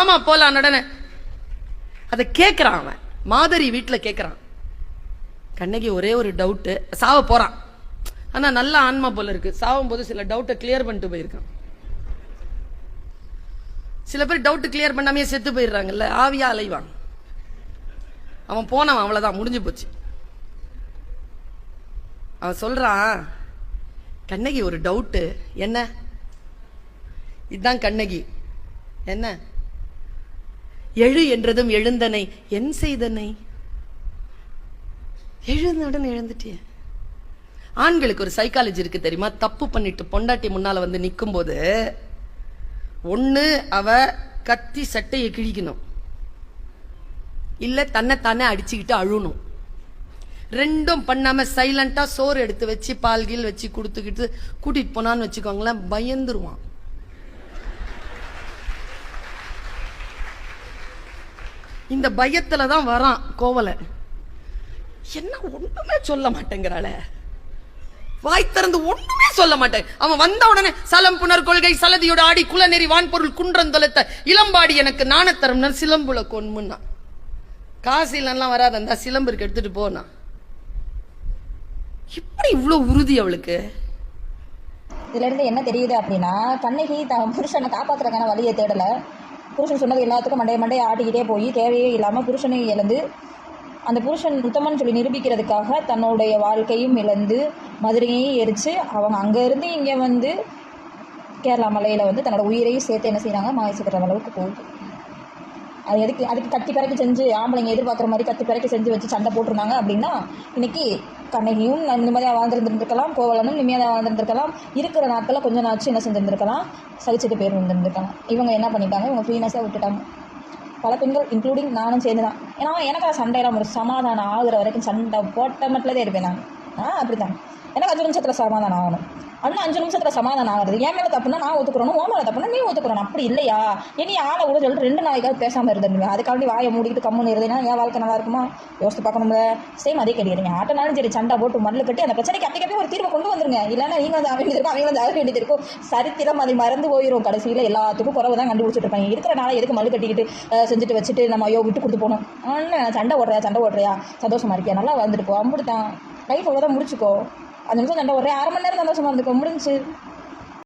ஆமா போலாம் நடன. அதை கேட்கறான் அவன். மாதரி வீட்டுல கேட்கறான். கண்ணகி ஒரே ஒரு டவுட்டு, சாவ போறான். ஆனா நல்ல ஆன்மா போல இருக்கு. சாவும் போது சில டவுட்டை கிளியர் பண்ணிட்டு போயிருக்கான். சில பேர் டவுட் கிளியர் பண்ணாமே செத்து போயிடுறாங்கல்ல, ஆவியா அலைவான். அவன் போனவன், அவ்வளவுதான், முடிஞ்சு போச்சு. அவன் சொல்றான், கண்ணகி ஒரு டவுட்டு. என்ன? இதுதான் கண்ணகி. என்ன? எழு என்றதும் எழுந்தனை என் செய்தனை. எழுந்தவுடன் எழுந்துட்டிய. ஆண்களுக்கு ஒரு சைக்காலஜி இருக்கு தெரியுமா? தப்பு பண்ணிட்டு பொண்டாட்டி முன்னால வந்து நிற்கும் போது ஒண்ணு அவ கத்தி சட்டையை கிழிக்கணும், இல்ல தன்னைத்தானே அடிச்சுக்கிட்டு அழுணும். ரெண்டும் பண்ணாம சைலண்டா சோறு எடுத்து வச்சு பால்கீல் வச்சு கொடுத்துக்கிட்டு கூட்டிட்டு போனான்னு வச்சுக்கோங்களேன், பயந்துருவான். இந்த பயத்துலதான் வரான் கோவலை. என்ன ஒண்ணுமே சொல்ல மாட்டேங்கிறாள, வாய் திறந்து ஒண்ணுமே சொல்ல மாட்டேன். அவன் வந்த உடனே சலம் புனர் கொள்கை சலதியோட ஆடி குலநெறி வான்பொருள் குன்றந்தொலைத்த இளம்பாடி எனக்கு நாணத்தரம் சிலம்புல கொன்முன்னா. காசிலாம் வராது, அந்த சிலம்புக்கு எடுத்துட்டு போனா. இப்படி இவ்வளவு உறுதி அவளுக்கு. இதுல இருந்து என்ன தெரியுது அப்படின்னா, கண்ணகி தன் புருஷனை காப்பாத்துறதுக்கான வழியை தேடல. புருஷன் சொன்னது எல்லாத்துக்கும் மண்டைய ஆட்டிக்கிட்டே போய் தேவையே இல்லாம புருஷனை இழந்து, அந்த புருஷன் உத்தமன் சொல்லி நிரூபிக்கிறதுக்காக தன்னுடைய வாழ்க்கையும் இழந்து மதுரையையும் எரிச்சு அவங்க அங்க இருந்து இங்க வந்து கேரளா மலையில வந்து தன்னோட உயிரையும் சேர்த்து என்ன செய்யறாங்க, மாயசிக்கிற அளவுக்கு போகுது. அது எதுக்கு? அதுக்கு கத்தி பிறகு செஞ்சு ஆம்பளைங்க எதிர்பார்க்குற மாதிரி கத்தி பிறகு செஞ்சு வச்சு சண்டை போட்டிருந்தாங்க அப்படின்னா இன்னைக்கு கண்ணகியும் நிம்மதியாக வாழ்ந்துருந்துருக்கலாம், கோவலனும் நிம்மதியாக வாழ்ந்துருந்துருக்கலாம், இருக்கிற நாட்களில் கொஞ்சம் நாச்சு என்ன செஞ்சுருந்துருக்கலாம், சகிச்சுட்டு பேர் வந்துருந்துருக்கலாம். இவங்க என்ன பண்ணிட்டாங்க, இவங்க ஃப்ரீனஸாக விட்டுட்டாங்க. பல பெண்கள் இன்க்ளூடிங் நானும் சேர்ந்து தான். ஏன்னா எனக்கு அந்த சண்டையெல்லாம் ஒரு சமாதானம் ஆகுற வரைக்கும் சண்டை போட்ட மட்டும் இருப்பேன் நான். அப்படித்தான் எனக்கு 5 நிமிஷத்தில் சமாதானம் ஆகணும். ஆனால் 5 நிமிஷத்தில் சமாதானம் ஆகுறது என் மேலே தப்புனா நான் ஒத்துக்கிறோம், உன் மேலே தப்புனா நீ ஒத்துக்கிறோம். அப்படி இல்லையா? இனி ஆளை விட சொல்லிட்டு 2 நாளைக்காவது பேசாமல் இருந்துருவேன். அதுக்காண்டி வாயை மூடிக்கிட்டு கம்முன்னு இருந்தேன்னா என் வாழ்க்கை நல்லா இருக்குமா? யோசித்து பார்க்கணும்ல. சேம் அதே கிடையாது. ஆட்டனாலும் சரி சண்டை போட்டு மல்லு கட்டி அந்த பிரச்சனைக்கு அப்படி ஒரு தீர்வை கொண்டு வந்துருங்க. இல்லைன்னா நீங்கள் வந்து ஆக வேண்டியது இருக்கும், அவங்க வந்து ஆக வேண்டியது இருக்கும். சரித்திரம் அதை மறந்து போயிடும். கடைசியில் எல்லாத்துக்கும் குறவு தான் கண்டுபிடிச்சிட்டு இருப்பாங்க. இருக்கிற நாளை எதுக்கு மல்லு கட்டிக்கிட்டு செஞ்சுட்டு வச்சுட்டு நம்ம விட்டு கொடுத்து போகணும். ஆனால் சண்டை ஓடுறியா சந்தோஷமா இருக்கியா, நல்லா வந்துட்டு போ, அம்பிடுதான் லைஃப் அவ்வளோதான், முடிச்சுக்கோ. 5 நிமிஷம் சண்டை ஓடுறேன், 1/2 மணி நேரம் சந்தோஷமா இருந்துக்கோ, முடிஞ்சு.